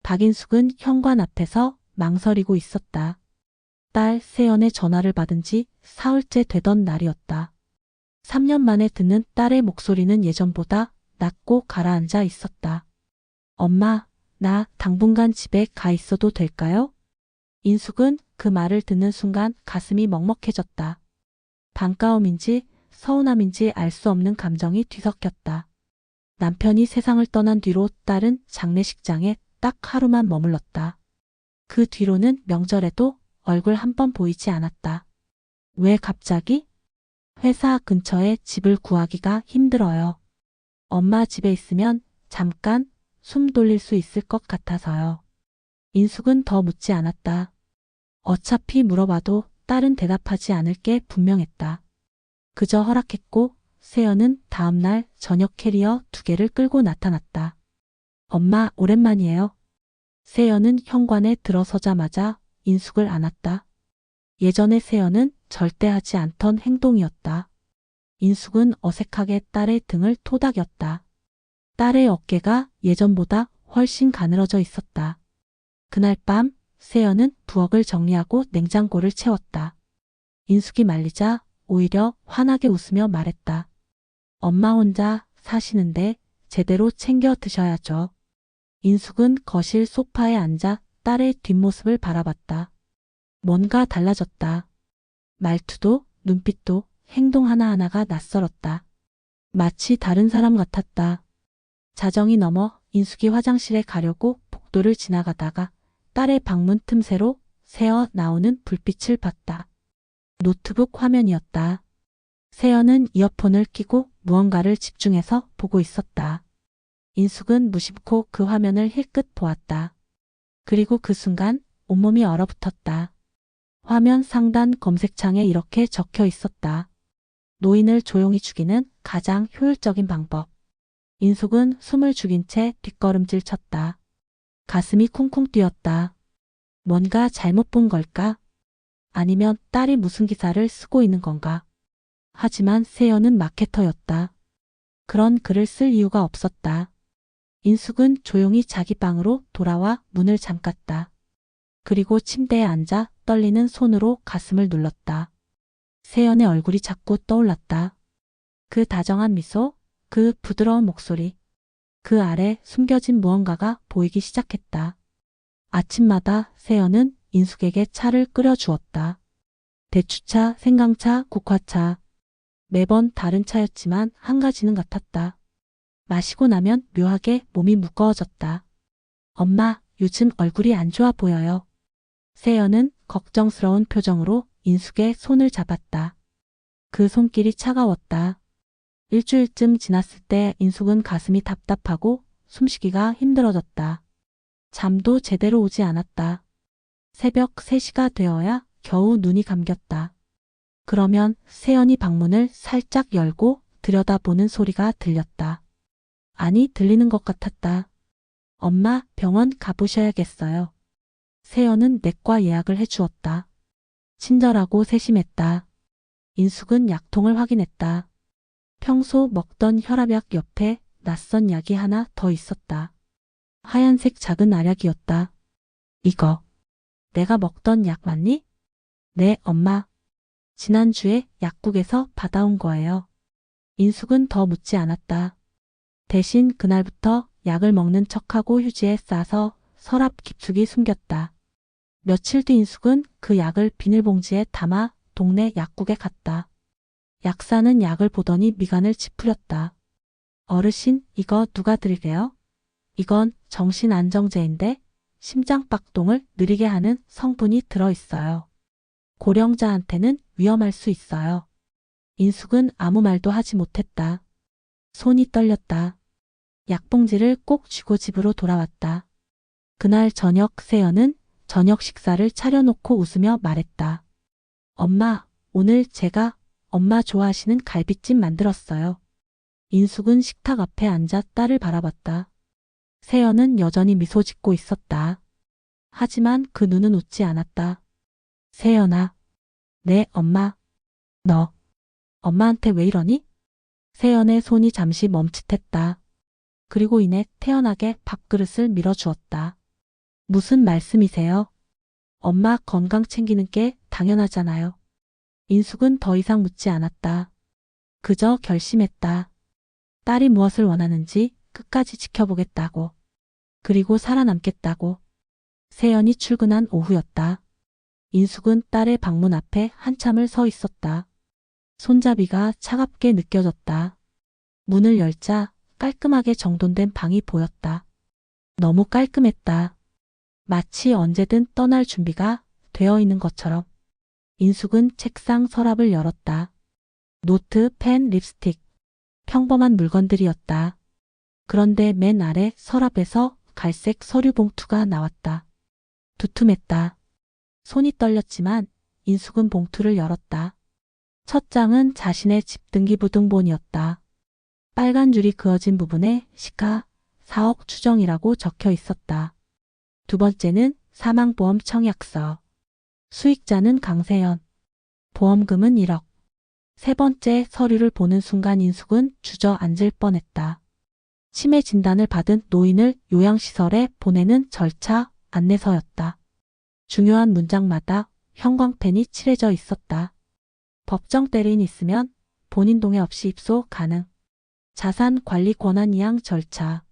박인숙은 현관 앞에서 망설이고 있었다. 딸 세연의 전화를 받은 지 사흘째 되던 날이었다. 3년 만에 듣는 딸의 목소리는 예전보다 낮고 가라앉아 있었다. 엄마, 나 당분간 집에 가 있어도 될까요? 인숙은 그 말을 듣는 순간 가슴이 먹먹해졌다. 반가움인지 서운함인지 알 수 없는 감정이 뒤섞였다. 남편이 세상을 떠난 뒤로 딸은 장례식장에 딱 하루만 머물렀다. 그 뒤로는 명절에도 얼굴 한 번 보이지 않았다. 왜 갑자기? 회사 근처에 집을 구하기가 힘들어요. 엄마 집에 있으면 잠깐 숨 돌릴 수 있을 것 같아서요. 인숙은 더 묻지 않았다. 어차피 물어봐도 딸은 대답하지 않을 게 분명했다. 그저 허락했고 세연은 다음날 저녁 캐리어 2개를 끌고 나타났다. 엄마, 오랜만이에요. 세연은 현관에 들어서자마자 인숙을 안았다. 예전에 세연은 절대 하지 않던 행동이었다. 인숙은 어색하게 딸의 등을 토닥였다. 딸의 어깨가 예전보다 훨씬 가늘어져 있었다. 그날 밤 세연은 부엌을 정리하고 냉장고를 채웠다. 인숙이 말리자 오히려 환하게 웃으며 말했다. 엄마 혼자 사시는데 제대로 챙겨 드셔야죠. 인숙은 거실 소파에 앉아 딸의 뒷모습을 바라봤다. 뭔가 달라졌다. 말투도 눈빛도 행동 하나하나가 낯설었다. 마치 다른 사람 같았다. 자정이 넘어 인숙이 화장실에 가려고 복도를 지나가다가 딸의 방문 틈새로 새어 나오는 불빛을 봤다. 노트북 화면이었다. 세연은 이어폰을 끼고 무언가를 집중해서 보고 있었다. 인숙은 무심코 그 화면을 힐끗 보았다. 그리고 그 순간 온몸이 얼어붙었다. 화면 상단 검색창에 이렇게 적혀 있었다. 노인을 조용히 죽이는 가장 효율적인 방법. 인숙은 숨을 죽인 채 뒷걸음질 쳤다. 가슴이 쿵쿵 뛰었다. 뭔가 잘못 본 걸까? 아니면 딸이 무슨 기사를 쓰고 있는 건가? 하지만 세연은 마케터였다. 그런 글을 쓸 이유가 없었다. 인숙은 조용히 자기 방으로 돌아와 문을 잠갔다. 그리고 침대에 앉아 떨리는 손으로 가슴을 눌렀다. 세연의 얼굴이 자꾸 떠올랐다. 그 다정한 미소, 그 부드러운 목소리, 그 아래 숨겨진 무언가가 보이기 시작했다. 아침마다 세연은 인숙에게 차를 끓여주었다. 대추차, 생강차, 국화차. 매번 다른 차였지만 한 가지는 같았다. 마시고 나면 묘하게 몸이 무거워졌다. 엄마, 요즘 얼굴이 안 좋아 보여요. 세연은 걱정스러운 표정으로 인숙의 손을 잡았다. 그 손길이 차가웠다. 일주일쯤 지났을 때 인숙은 가슴이 답답하고 숨쉬기가 힘들어졌다. 잠도 제대로 오지 않았다. 새벽 3시가 되어야 겨우 눈이 감겼다. 그러면 세연이 방문을 살짝 열고 들여다보는 소리가 들렸다. 아니, 들리는 것 같았다. 엄마, 병원 가보셔야겠어요. 세연은 내과 예약을 해주었다. 친절하고 세심했다. 인숙은 약통을 확인했다. 평소 먹던 혈압약 옆에 낯선 약이 하나 더 있었다. 하얀색 작은 알약이었다. 이거, 내가 먹던 약 맞니? 네, 엄마. 지난주에 약국에서 받아온 거예요. 인숙은 더 묻지 않았다. 대신 그날부터 약을 먹는 척하고 휴지에 싸서 서랍 깊숙이 숨겼다. 며칠 뒤 인숙은 그 약을 비닐봉지에 담아 동네 약국에 갔다. 약사는 약을 보더니 미간을 찌푸렸다. 어르신, 이거 누가 드리게요? 이건 정신안정제인데 심장박동을 느리게 하는 성분이 들어있어요. 고령자한테는 위험할 수 있어요. 인숙은 아무 말도 하지 못했다. 손이 떨렸다. 약봉지를 꼭 쥐고 집으로 돌아왔다. 그날 저녁 세연은 저녁 식사를 차려놓고 웃으며 말했다. 엄마, 오늘 제가 엄마 좋아하시는 갈비찜 만들었어요. 인숙은 식탁 앞에 앉아 딸을 바라봤다. 세연은 여전히 미소 짓고 있었다. 하지만 그 눈은 웃지 않았다. 세연아. 네, 엄마. 너, 엄마한테 왜 이러니? 세연의 손이 잠시 멈칫했다. 그리고 이내 태연하게 밥그릇을 밀어주었다. 무슨 말씀이세요? 엄마 건강 챙기는 게 당연하잖아요. 인숙은 더 이상 묻지 않았다. 그저 결심했다. 딸이 무엇을 원하는지 끝까지 지켜보겠다고. 그리고 살아남겠다고. 세연이 출근한 오후였다. 인숙은 딸의 방문 앞에 한참을 서 있었다. 손잡이가 차갑게 느껴졌다. 문을 열자 깔끔하게 정돈된 방이 보였다. 너무 깔끔했다. 마치 언제든 떠날 준비가 되어 있는 것처럼. 인숙은 책상 서랍을 열었다. 노트, 펜, 립스틱. 평범한 물건들이었다. 그런데 맨 아래 서랍에서 갈색 서류 봉투가 나왔다. 두툼했다. 손이 떨렸지만 인숙은 봉투를 열었다. 첫 장은 자신의 집 등기부등본이었다. 빨간 줄이 그어진 부분에 시가 4억 추정이라고 적혀 있었다. 두 번째는 사망보험 청약서. 수익자는 강세연. 보험금은 1억. 세 번째 서류를 보는 순간 인숙은 주저앉을 뻔했다. 치매 진단을 받은 노인을 요양시설에 보내는 절차 안내서였다. 중요한 문장마다 형광펜이 칠해져 있었다. 법정 대리인 있으면 본인 동의 없이 입소 가능. 자산 관리 권한 이양 절차.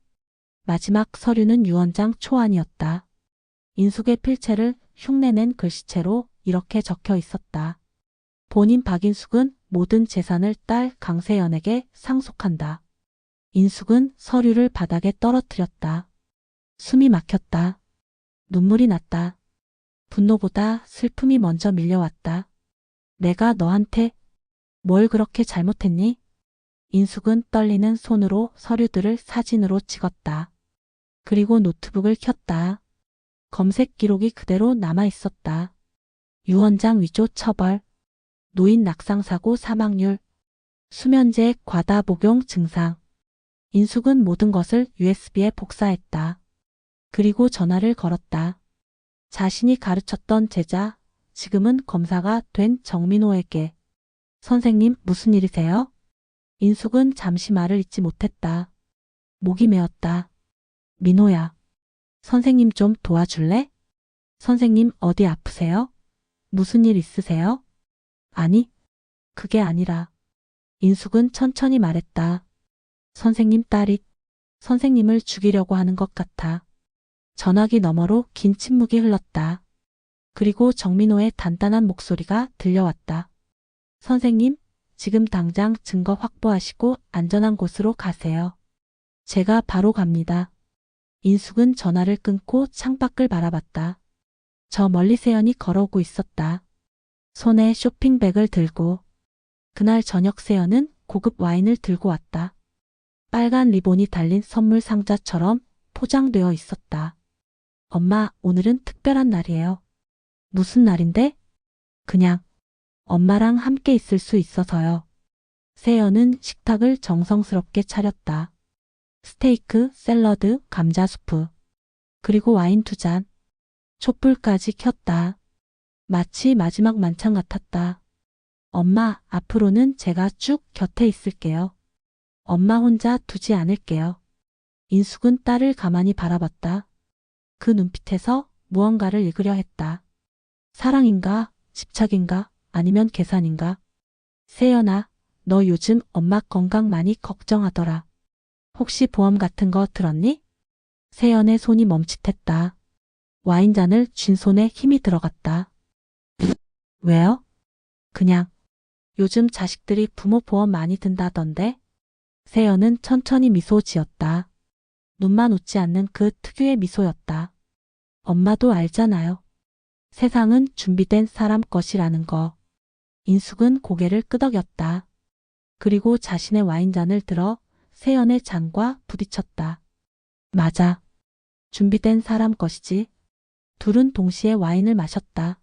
마지막 서류는 유언장 초안이었다. 인숙의 필체를 흉내낸 글씨체로 이렇게 적혀 있었다. 본인 박인숙은 모든 재산을 딸 강세연에게 상속한다. 인숙은 서류를 바닥에 떨어뜨렸다. 숨이 막혔다. 눈물이 났다. 분노보다 슬픔이 먼저 밀려왔다. 내가 너한테 뭘 그렇게 잘못했니? 인숙은 떨리는 손으로 서류들을 사진으로 찍었다. 그리고 노트북을 켰다. 검색 기록이 그대로 남아 있었다. 유언장 위조 처벌, 노인 낙상사고 사망률, 수면제 과다 복용 증상. 인숙은 모든 것을 USB에 복사했다. 그리고 전화를 걸었다. 자신이 가르쳤던 제자, 지금은 검사가 된 정민호에게. 선생님, 무슨 일이세요? 인숙은 잠시 말을 잇지 못했다. 목이 메었다. 민호야. 선생님 좀 도와줄래? 선생님 어디 아프세요? 무슨 일 있으세요? 아니, 그게 아니라. 인숙은 천천히 말했다. 선생님 딸이 선생님을 죽이려고 하는 것 같아. 전화기 너머로 긴 침묵이 흘렀다. 그리고 정민호의 단단한 목소리가 들려왔다. 선생님, 지금 당장 증거 확보하시고 안전한 곳으로 가세요. 제가 바로 갑니다. 인숙은 전화를 끊고 창밖을 바라봤다. 저 멀리 세연이 걸어오고 있었다. 손에 쇼핑백을 들고. 그날 저녁 세연은 고급 와인을 들고 왔다. 빨간 리본이 달린 선물 상자처럼 포장되어 있었다. 엄마, 오늘은 특별한 날이에요. 무슨 날인데? 그냥 엄마랑 함께 있을 수 있어서요. 세연은 식탁을 정성스럽게 차렸다. 스테이크, 샐러드, 감자 수프. 그리고 와인 2잔. 촛불까지 켰다. 마치 마지막 만찬 같았다. 엄마, 앞으로는 제가 쭉 곁에 있을게요. 엄마 혼자 두지 않을게요. 인숙은 딸을 가만히 바라봤다. 그 눈빛에서 무언가를 읽으려 했다. 사랑인가, 집착인가, 아니면 계산인가? 세연아, 너 요즘 엄마 건강 많이 걱정하더라. 혹시 보험 같은 거 들었니? 세연의 손이 멈칫했다. 와인잔을 쥔 손에 힘이 들어갔다. 왜요? 그냥. 요즘 자식들이 부모 보험 많이 든다던데? 세연은 천천히 미소 지었다. 눈만 웃지 않는 그 특유의 미소였다. 엄마도 알잖아요. 세상은 준비된 사람 것이라는 거. 인숙은 고개를 끄덕였다. 그리고 자신의 와인잔을 들어 세연의 잔과 부딪혔다. 맞아. 준비된 사람 것이지. 둘은 동시에 와인을 마셨다.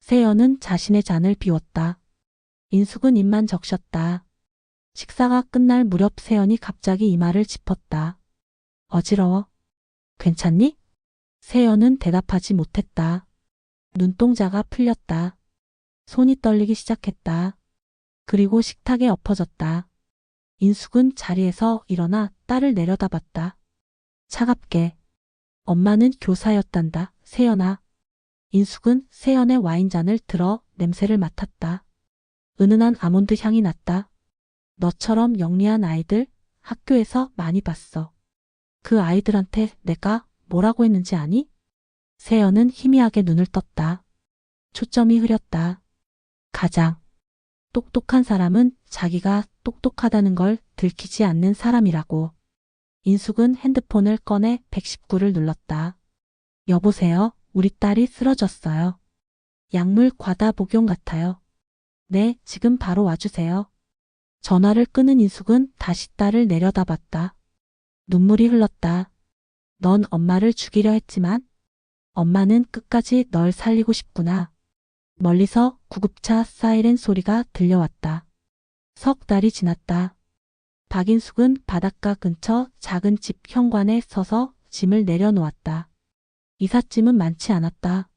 세연은 자신의 잔을 비웠다. 인숙은 입만 적셨다. 식사가 끝날 무렵 세연이 갑자기 이마를 짚었다. 어지러워. 괜찮니? 세연은 대답하지 못했다. 눈동자가 풀렸다. 손이 떨리기 시작했다. 그리고 식탁에 엎어졌다. 인숙은 자리에서 일어나 딸을 내려다봤다. 차갑게. 엄마는 교사였단다. 세연아. 인숙은 세연의 와인잔을 들어 냄새를 맡았다. 은은한 아몬드 향이 났다. 너처럼 영리한 아이들 학교에서 많이 봤어. 그 아이들한테 내가 뭐라고 했는지 아니? 세연은 희미하게 눈을 떴다. 초점이 흐렸다. 가장 똑똑한 사람은 자기가 똑똑하다는 걸 들키지 않는 사람이라고. 인숙은 핸드폰을 꺼내 119를 눌렀다. 여보세요? 우리 딸이 쓰러졌어요. 약물 과다 복용 같아요. 네, 지금 바로 와주세요. 전화를 끊은 인숙은 다시 딸을 내려다봤다. 눈물이 흘렀다. 넌 엄마를 죽이려 했지만 엄마는 끝까지 널 살리고 싶구나. 멀리서 구급차 사이렌 소리가 들려왔다. 석 달이 지났다. 박인숙은 바닷가 근처 작은 집 현관에 서서 짐을 내려놓았다. 이삿짐은 많지 않았다.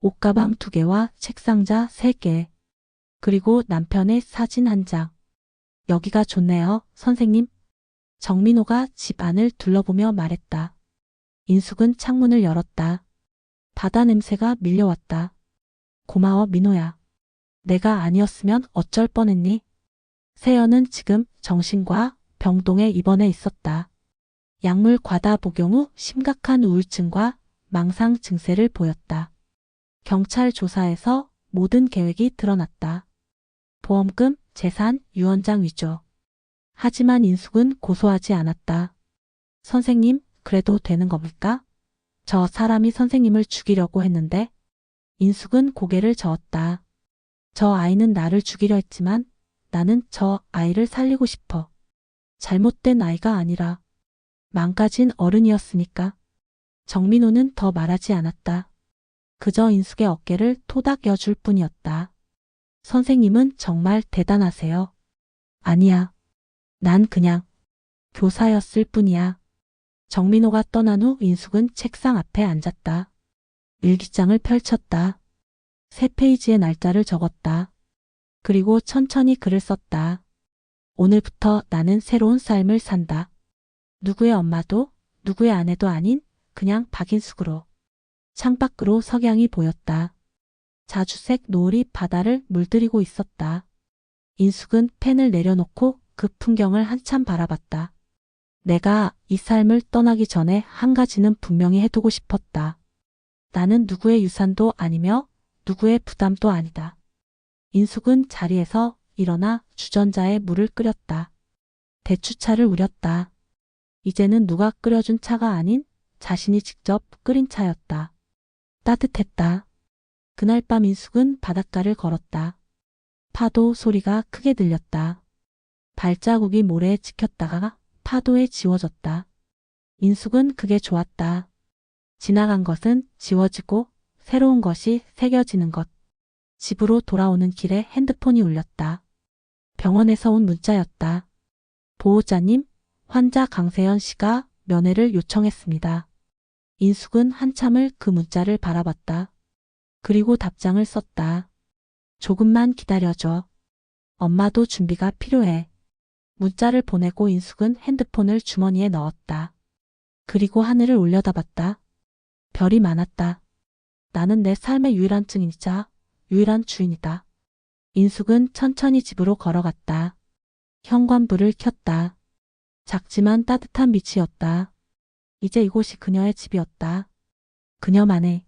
옷가방 2개와 책상자 3개. 그리고 남편의 사진 1장. 여기가 좋네요, 선생님. 정민호가 집 안을 둘러보며 말했다. 인숙은 창문을 열었다. 바다 냄새가 밀려왔다. 고마워, 민호야. 내가 아니었으면 어쩔 뻔했니? 세연은 지금 정신과 병동에 입원해 있었다. 약물 과다 복용 후 심각한 우울증과 망상 증세를 보였다. 경찰 조사에서 모든 계획이 드러났다. 보험금, 재산, 유언장 위조. 하지만 인숙은 고소하지 않았다. 선생님, 그래도 되는 겁니까? 저 사람이 선생님을 죽이려고 했는데. 인숙은 고개를 저었다. 저 아이는 나를 죽이려 했지만 나는 저 아이를 살리고 싶어. 잘못된 아이가 아니라 망가진 어른이었으니까. 정민호는 더 말하지 않았다. 그저 인숙의 어깨를 토닥여줄 뿐이었다. 선생님은 정말 대단하세요. 아니야. 난 그냥 교사였을 뿐이야. 정민호가 떠난 후 인숙은 책상 앞에 앉았다. 일기장을 펼쳤다. 3페이지의 날짜를 적었다. 그리고 천천히 글을 썼다. 오늘부터 나는 새로운 삶을 산다. 누구의 엄마도 누구의 아내도 아닌 그냥 박인숙으로. 창밖으로 석양이 보였다. 자주색 노을이 바다를 물들이고 있었다. 인숙은 펜을 내려놓고 그 풍경을 한참 바라봤다. 내가 이 삶을 떠나기 전에 한 가지는 분명히 해두고 싶었다. 나는 누구의 유산도 아니며 누구의 부담도 아니다. 인숙은 자리에서 일어나 주전자에 물을 끓였다. 대추차를 우렸다. 이제는 누가 끓여준 차가 아닌 자신이 직접 끓인 차였다. 따뜻했다. 그날 밤 인숙은 바닷가를 걸었다. 파도 소리가 크게 들렸다. 발자국이 모래에 찍혔다가 파도에 지워졌다. 인숙은 그게 좋았다. 지나간 것은 지워지고 새로운 것이 새겨지는 것. 집으로 돌아오는 길에 핸드폰이 울렸다. 병원에서 온 문자였다. 보호자님, 환자 강세연 씨가 면회를 요청했습니다. 인숙은 한참을 그 문자를 바라봤다. 그리고 답장을 썼다. 조금만 기다려줘. 엄마도 준비가 필요해. 문자를 보내고 인숙은 핸드폰을 주머니에 넣었다. 그리고 하늘을 올려다봤다. 별이 많았다. 나는 내 삶의 유일한 증인이자 유일한 주인이다. 인숙은 천천히 집으로 걸어갔다. 현관불을 켰다. 작지만 따뜻한 빛이었다. 이제 이곳이 그녀의 집이었다. 그녀만의